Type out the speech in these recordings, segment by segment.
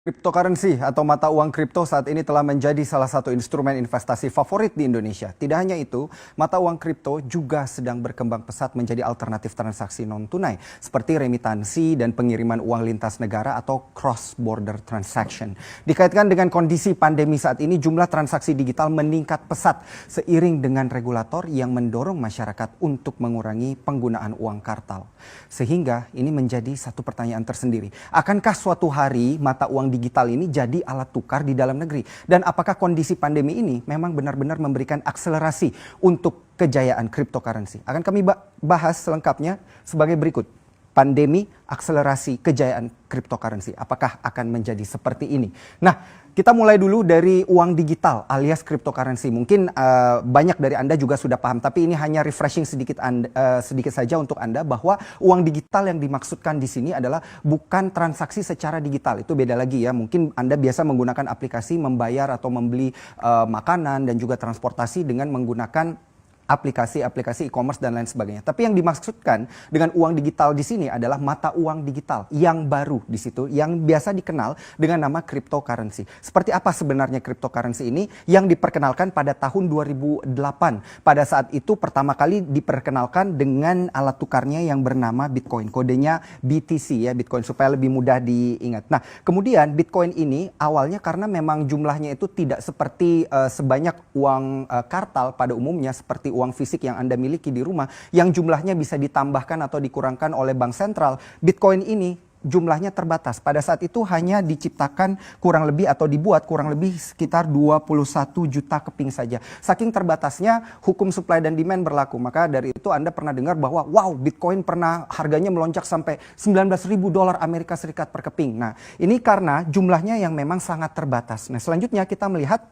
Cryptocurrency atau mata uang kripto saat ini telah menjadi salah satu instrumen investasi favorit di Indonesia. Tidak hanya itu, mata uang kripto juga sedang berkembang pesat menjadi alternatif transaksi non-tunai seperti remitansi dan pengiriman uang lintas negara atau cross-border transaction. Dikaitkan dengan kondisi pandemi saat ini, jumlah transaksi digital meningkat pesat seiring dengan regulator yang mendorong masyarakat untuk mengurangi penggunaan uang kartal. Sehingga ini menjadi satu pertanyaan tersendiri. Akankah suatu hari mata uang digital ini jadi alat tukar di dalam negeri? Dan apakah kondisi pandemi ini memang benar-benar memberikan akselerasi untuk kejayaan cryptocurrency? Akan kami bahas selengkapnya sebagai berikut. Pandemi, akselerasi kejayaan cryptocurrency. Apakah akan menjadi seperti ini? Nah, kita mulai dulu dari uang digital alias cryptocurrency. Mungkin banyak dari Anda juga sudah paham, tapi ini hanya refreshing sedikit saja untuk Anda bahwa uang digital yang dimaksudkan di sini adalah bukan transaksi secara digital. Itu beda lagi ya. Mungkin Anda biasa menggunakan aplikasi membayar atau membeli makanan dan juga transportasi dengan menggunakan aplikasi e-commerce dan lain sebagainya. Tapi yang dimaksudkan dengan uang digital di sini adalah mata uang digital yang baru di situ, yang biasa dikenal dengan nama cryptocurrency. Seperti apa sebenarnya cryptocurrency ini yang diperkenalkan pada tahun 2008. Pada saat itu pertama kali diperkenalkan dengan alat tukarnya yang bernama Bitcoin. Kodenya BTC ya, Bitcoin supaya lebih mudah diingat. Nah, kemudian Bitcoin ini awalnya karena memang jumlahnya itu tidak seperti sebanyak uang kartal pada umumnya seperti uang fisik yang Anda miliki di rumah yang jumlahnya bisa ditambahkan atau dikurangkan oleh bank sentral. Bitcoin ini jumlahnya terbatas. Pada saat itu hanya diciptakan kurang lebih atau dibuat kurang lebih sekitar 21 juta keping saja. Saking terbatasnya hukum supply dan demand berlaku. Maka dari itu Anda pernah dengar bahwa wow, Bitcoin pernah harganya melonjak sampai $19.000 Amerika Serikat per keping. Nah, ini karena jumlahnya yang memang sangat terbatas. Nah, selanjutnya kita melihat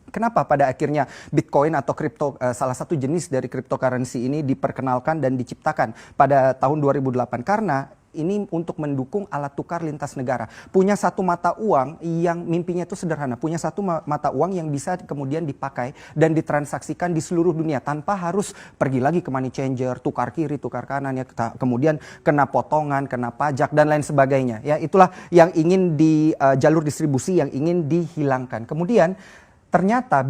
kenapa pada akhirnya Bitcoin atau kripto salah satu jenis dari cryptocurrency ini diperkenalkan dan diciptakan pada tahun 2008 karena ini untuk mendukung alat tukar lintas negara. Punya satu mata uang yang mimpinya itu sederhana. Punya satu mata uang yang bisa kemudian dipakai dan ditransaksikan di seluruh dunia tanpa harus pergi lagi ke money changer, tukar kiri, tukar kanan ya, kemudian kena potongan, kena pajak dan lain sebagainya. Ya, itulah yang ingin di jalur distribusi yang ingin dihilangkan. Kemudian ternyata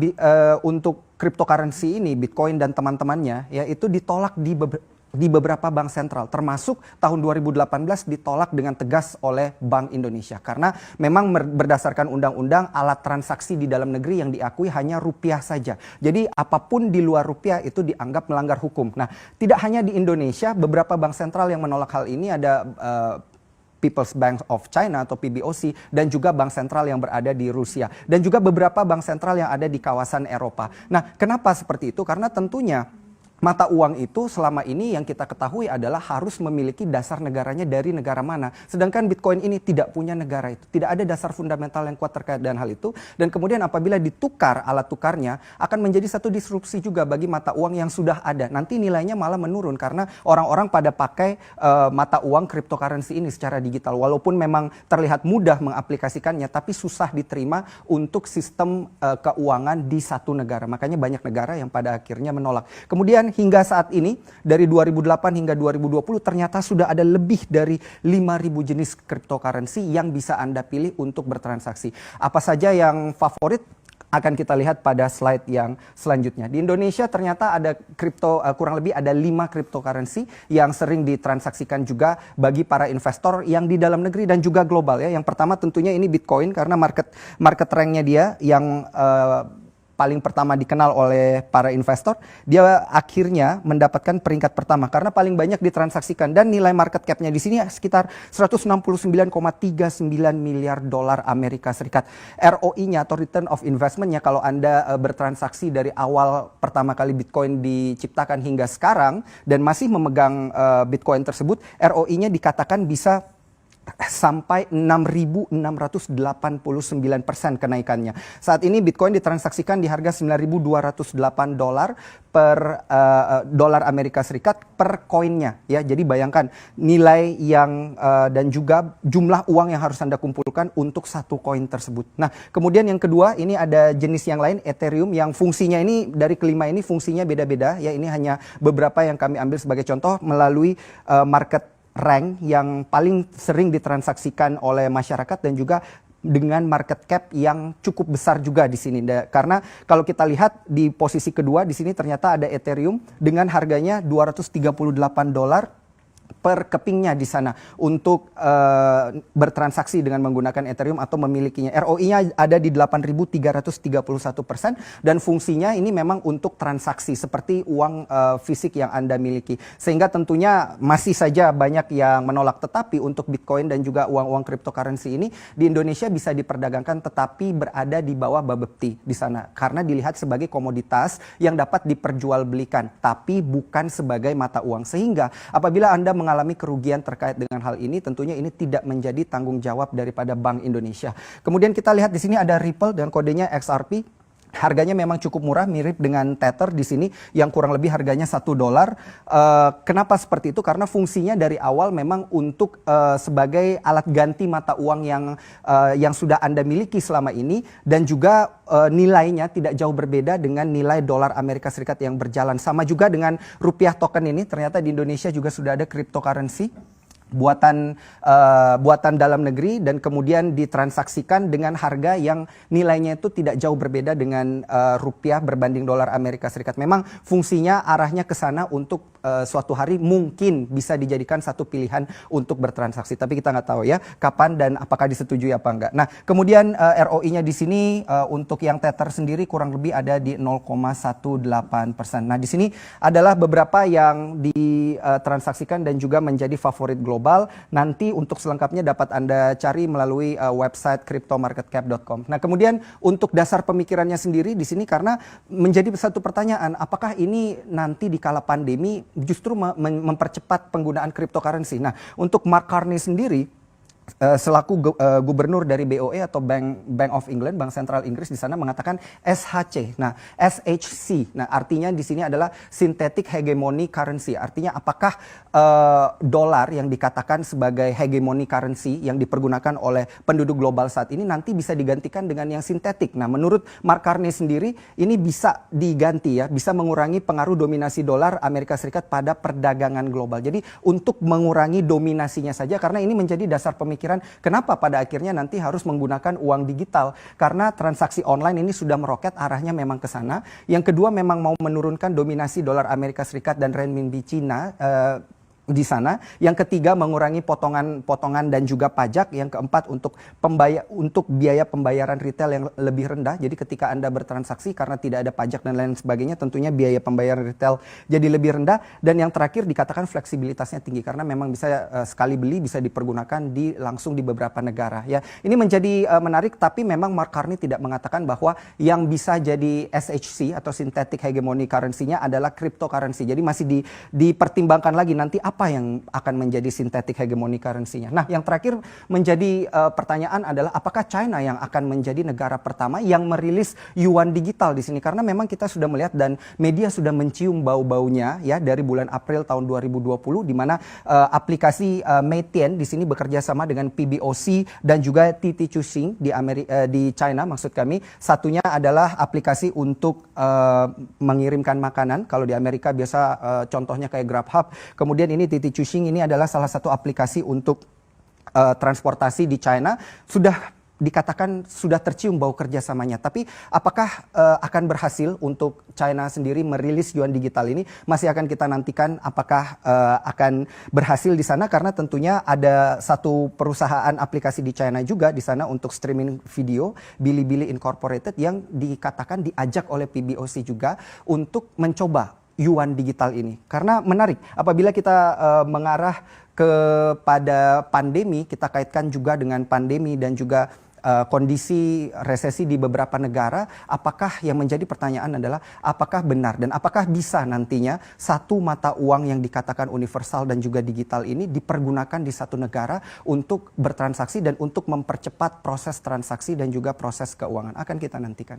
untuk cryptocurrency ini Bitcoin dan teman-temannya ya itu ditolak di beberapa bank sentral, termasuk tahun 2018 ditolak dengan tegas oleh Bank Indonesia karena memang berdasarkan undang-undang alat transaksi di dalam negeri yang diakui hanya rupiah saja. Jadi apapun di luar rupiah itu dianggap melanggar hukum. Nah, tidak hanya di Indonesia, beberapa bank sentral yang menolak hal ini ada People's Bank of China atau PBOC dan juga bank sentral yang berada di Rusia dan juga beberapa bank sentral yang ada di kawasan Eropa. Nah, kenapa seperti itu? Karena tentunya mata uang itu selama ini yang kita ketahui adalah harus memiliki dasar negaranya dari negara mana. Sedangkan Bitcoin ini tidak punya negara itu. Tidak ada dasar fundamental yang kuat terkait dengan hal itu. Dan kemudian apabila ditukar alat tukarnya akan menjadi satu disrupsi juga bagi mata uang yang sudah ada. Nanti nilainya malah menurun karena orang-orang pada pakai mata uang cryptocurrency ini secara digital. Walaupun memang terlihat mudah mengaplikasikannya tapi susah diterima untuk sistem keuangan di satu negara. Makanya banyak negara yang pada akhirnya menolak. Kemudian hingga saat ini dari 2008 hingga 2020 ternyata sudah ada lebih dari 5.000 jenis cryptocurrency yang bisa Anda pilih untuk bertransaksi. Apa saja yang favorit akan kita lihat pada slide yang selanjutnya. Di Indonesia ternyata ada kurang lebih ada 5 cryptocurrency yang sering ditransaksikan juga bagi para investor yang di dalam negeri dan juga global ya. Yang pertama tentunya ini Bitcoin karena market ranknya dia yang paling pertama dikenal oleh para investor, dia akhirnya mendapatkan peringkat pertama karena paling banyak ditransaksikan dan nilai market cap-nya di sini sekitar 169,39 miliar dolar Amerika Serikat. ROI-nya atau return of investment-nya kalau Anda bertransaksi dari awal pertama kali Bitcoin diciptakan hingga sekarang dan masih memegang Bitcoin tersebut, ROI-nya dikatakan bisa sampai 6.689% kenaikannya. Saat ini Bitcoin ditransaksikan di harga $9.208 per dolar Amerika Serikat per koinnya ya. Jadi bayangkan nilai yang dan juga jumlah uang yang harus Anda kumpulkan untuk satu koin tersebut. Nah, kemudian yang kedua ini ada jenis yang lain Ethereum yang fungsinya ini dari kelima ini fungsinya beda-beda ya. Ini hanya beberapa yang kami ambil sebagai contoh melalui market rank yang paling sering ditransaksikan oleh masyarakat dan juga dengan market cap yang cukup besar juga di sini. Karena kalau kita lihat di posisi kedua di sini ternyata ada Ethereum dengan harganya $238 per kepingnya di sana untuk bertransaksi dengan menggunakan Ethereum atau memilikinya. ROI-nya ada di 8.331% dan fungsinya ini memang untuk transaksi seperti uang fisik yang Anda miliki. Sehingga tentunya masih saja banyak yang menolak, tetapi untuk Bitcoin dan juga uang-uang cryptocurrency ini di Indonesia bisa diperdagangkan tetapi berada di bawah Bapepti di sana karena dilihat sebagai komoditas yang dapat diperjualbelikan tapi bukan sebagai mata uang. Sehingga apabila Anda mengalami kerugian terkait dengan hal ini, tentunya ini tidak menjadi tanggung jawab daripada Bank Indonesia. Kemudian kita lihat di sini ada Ripple dan kodenya XRP. Harganya memang cukup murah, mirip dengan Tether di sini yang kurang lebih harganya $1. Kenapa seperti itu? Karena fungsinya dari awal memang untuk sebagai alat ganti mata uang yang sudah Anda miliki selama ini dan juga nilainya tidak jauh berbeda dengan nilai dolar Amerika Serikat yang berjalan. Sama juga dengan rupiah token ini, ternyata di Indonesia juga sudah ada cryptocurrency buatan dalam negeri dan kemudian ditransaksikan dengan harga yang nilainya itu tidak jauh berbeda dengan rupiah berbanding dolar Amerika Serikat. Memang fungsinya arahnya ke sana untuk suatu hari mungkin bisa dijadikan satu pilihan untuk bertransaksi. Tapi kita nggak tahu ya kapan dan apakah disetujui apa enggak. Nah, kemudian ROI-nya di sini untuk yang Tether sendiri kurang lebih ada di 0,18%. Nah, di sini adalah beberapa yang ditransaksikan dan juga menjadi favorit global. Nanti untuk selengkapnya dapat Anda cari melalui website cryptomarketcap.com. Nah, kemudian untuk dasar pemikirannya sendiri di sini karena menjadi satu pertanyaan, apakah ini nanti di kala pandemi justru mempercepat penggunaan cryptocurrency? Nah, untuk Mark Carney sendiri selaku gubernur dari BOE atau Bank of England, Bank Sentral Inggris di sana mengatakan SHC. Nah, SHC. Nah, artinya di sini adalah synthetic hegemony currency. Artinya apakah dolar yang dikatakan sebagai hegemony currency yang dipergunakan oleh penduduk global saat ini nanti bisa digantikan dengan yang sintetik. Nah, menurut Mark Carney sendiri ini bisa diganti ya, bisa mengurangi pengaruh dominasi dolar Amerika Serikat pada perdagangan global. Jadi untuk mengurangi dominasinya saja karena ini menjadi dasar pemikiran kenapa pada akhirnya nanti harus menggunakan uang digital karena transaksi online ini sudah meroket arahnya memang ke sana. Yang kedua memang mau menurunkan dominasi dolar Amerika Serikat dan renminbi Cina di sana. Yang ketiga mengurangi potongan dan juga pajak. Yang keempat untuk biaya pembayaran retail yang lebih rendah. Jadi ketika Anda bertransaksi karena tidak ada pajak dan lain sebagainya tentunya biaya pembayaran retail jadi lebih rendah. Dan yang terakhir dikatakan fleksibilitasnya tinggi karena memang bisa sekali beli bisa dipergunakan langsung di beberapa negara ya. Ini menjadi menarik tapi memang Mark Carney tidak mengatakan bahwa yang bisa jadi SHC atau synthetic hegemony currency-nya adalah cryptocurrency. Jadi masih dipertimbangkan lagi nanti apa yang akan menjadi synthetic hegemony currency-nya. Nah, yang terakhir menjadi pertanyaan adalah apakah China yang akan menjadi negara pertama yang merilis yuan digital di sini? Karena memang kita sudah melihat dan media sudah mencium bau-baunya ya dari bulan April tahun 2020 di mana aplikasi Meitian di sini bekerja sama dengan PBOC dan juga TT Chuxing di China maksud kami. Satunya adalah aplikasi untuk mengirimkan makanan. Kalau di Amerika biasa contohnya kayak Grubhub. Kemudian ini TT Chuxing ini adalah salah satu aplikasi untuk transportasi di China. Sudah dikatakan sudah tercium bau kerjasamanya. Tapi apakah akan berhasil untuk China sendiri merilis yuan digital ini? Masih akan kita nantikan apakah akan berhasil di sana. Karena tentunya ada satu perusahaan aplikasi di China juga di sana untuk streaming video, Bilibili Incorporated yang dikatakan diajak oleh PBOC juga untuk mencoba yuan digital ini. Karena menarik, apabila kita mengarah kepada pandemi, kita kaitkan juga dengan pandemi dan juga kondisi resesi di beberapa negara, apakah yang menjadi pertanyaan adalah apakah benar dan apakah bisa nantinya satu mata uang yang dikatakan universal dan juga digital ini dipergunakan di satu negara untuk bertransaksi dan untuk mempercepat proses transaksi dan juga proses keuangan. Akan kita nantikan.